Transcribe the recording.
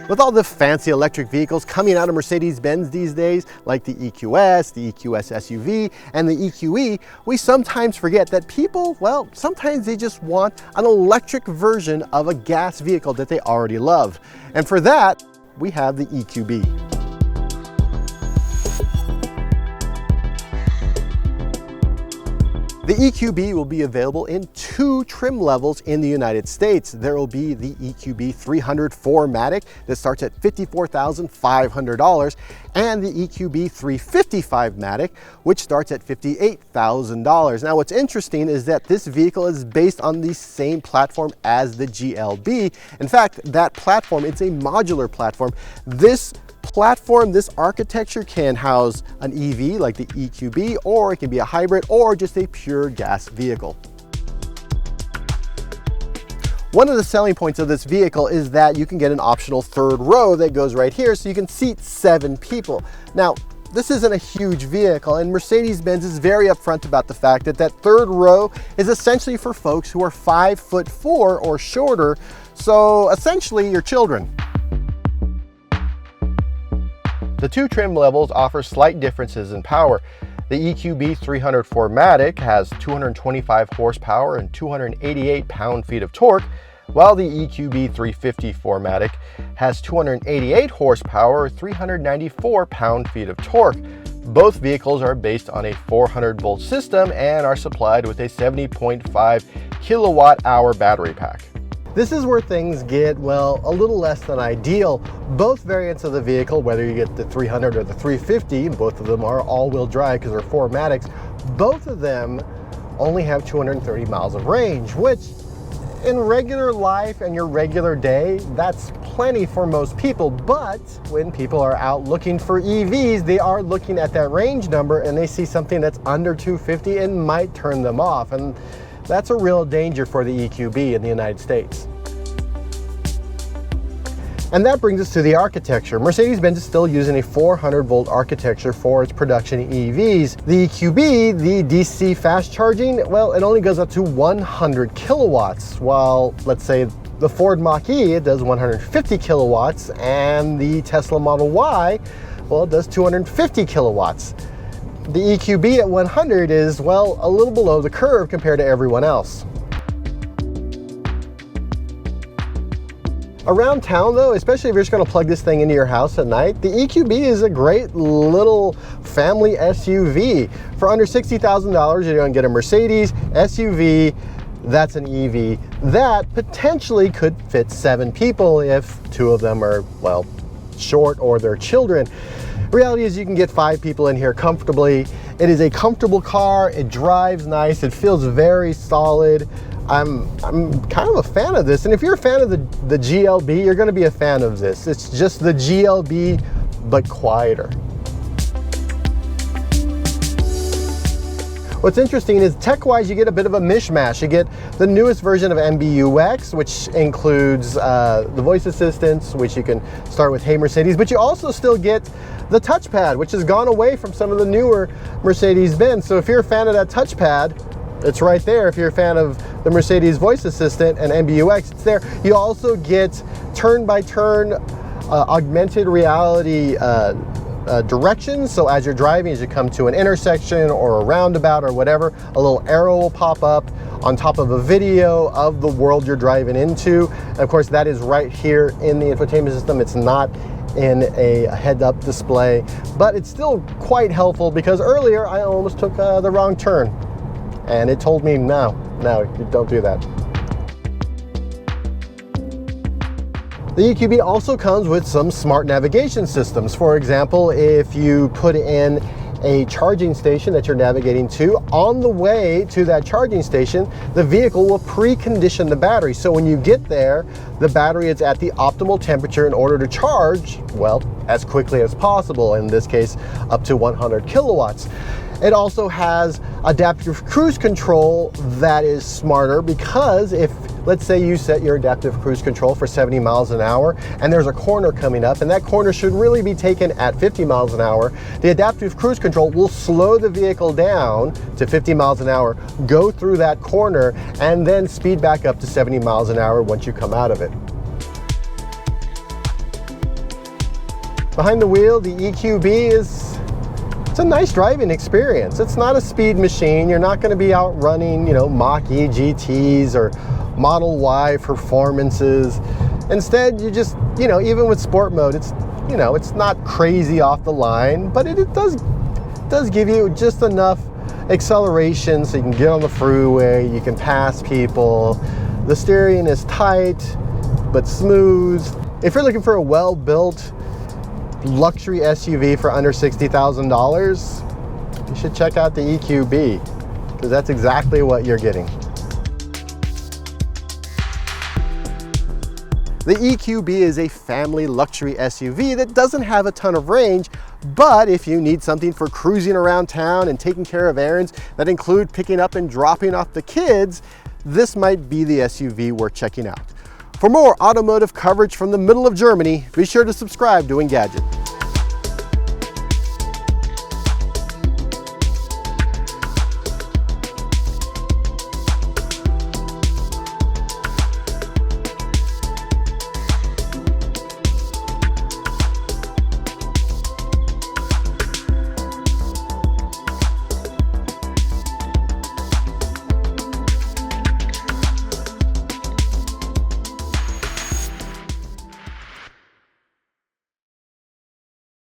With all the fancy electric vehicles coming out of Mercedes-Benz these days, like the EQS, the EQS SUV, and the EQE, we sometimes forget that people, well, sometimes they just want an electric version of a gas vehicle that they already love. And for that, we have the EQB. The EQB will be available in 2 trim levels in the United States. There will be the EQB 300 4MATIC that starts at $54,500 and the EQB 355 MATIC, which starts at $58,000. Now what's interesting is that this vehicle is based on the same platform as the GLB. In fact, that platform, it's a modular platform. This architecture can house an EV like the EQB, or it can be a hybrid or just a pure gas vehicle. One of the selling points of this vehicle is that you can get an optional 3rd row that goes right here, so you can seat 7 people. Now, this isn't a huge vehicle, and Mercedes-Benz is very upfront about the fact that that 3rd row is essentially for folks who are 5'4" or shorter, so essentially your children. The 2 trim levels offer slight differences in power. The EQB 300 4MATIC has 225 horsepower and 288 pound-feet of torque, while the EQB 350 4MATIC has 288 horsepower, 394 pound-feet of torque. Both vehicles are based on a 400-volt system and are supplied with a 70.5 kilowatt-hour battery pack. This is where things get, well, a little less than ideal. Both variants of the vehicle, whether you get the 300 or the 350, both of them are all-wheel drive because they're 4MATICs, both of them only have 230 miles of range, which in regular life and your regular day, that's plenty for most people. But when people are out looking for EVs, they are looking at that range number and they see something that's under 250 and might turn them off. And that's a real danger for the EQB in the United States. And that brings us to the architecture. Mercedes-Benz is still using a 400-volt architecture for its production EVs. The EQB, the DC fast charging, well, it only goes up to 100 kilowatts, while, let's say, the Ford Mach-E, it does 150 kilowatts, and the Tesla Model Y, well, it does 250 kilowatts. The EQB at 100 is, well, a little below the curve compared to everyone else. Around town though, especially if you're just going to plug this thing into your house at night, the EQB is a great little family SUV. For under $60,000, you're going to get a Mercedes SUV that's an EV that potentially could fit 7 people if 2 of them are, well, short or their children. Reality is you can get 5 people in here comfortably. It is a comfortable car, it drives nice, it feels very solid. I'm kind of a fan of this, and if you're a fan of the GLB, you're going to be a fan of this. It's just the GLB, but quieter. What's interesting is tech-wise, you get a bit of a mishmash. You get the newest version of MBUX, which includes the voice assistants, which you can start with Hey Mercedes, but you also still get the touchpad, which has gone away from some of the newer Mercedes-Benz. So if you're a fan of that touchpad, it's right there. If you're a fan of the Mercedes voice assistant and MBUX, it's there. You also get turn-by-turn augmented reality directions. So as you're driving, as you come to an intersection or a roundabout or whatever, a little arrow will pop up on top of a video of the world you're driving into. And of course, that is right here in the infotainment system. It's not in a head-up display, but it's still quite helpful because earlier I almost took the wrong turn and it told me, no, you don't do that. The EQB also comes with some smart navigation systems. For example, if you put in a charging station that you're navigating to, on the way to that charging station, the vehicle will precondition the battery. So when you get there, the battery is at the optimal temperature in order to charge, well, as quickly as possible, in this case, up to 100 kilowatts. It also has adaptive cruise control that is smarter because if, let's say you set your adaptive cruise control for 70 miles an hour and there's a corner coming up and that corner should really be taken at 50 miles an hour, the adaptive cruise control will slow the vehicle down to 50 miles an hour, go through that corner, and then speed back up to 70 miles an hour once you come out of it. Behind the wheel, the EQB it's a nice driving experience. It's not a speed machine. You're not going to be out running, Mach-E GTs or Model Y performances. Instead, you just, even with sport mode, it's not crazy off the line, but it does give you just enough acceleration so you can get on the freeway, you can pass people. The steering is tight but smooth. If you're looking for a well-built luxury SUV for under $60,000, you should check out the EQB, because that's exactly what you're getting. The EQB is a family luxury SUV that doesn't have a ton of range, but if you need something for cruising around town and taking care of errands that include picking up and dropping off the kids, this might be the SUV worth checking out. For more automotive coverage from the middle of Germany, be sure to subscribe to Engadget.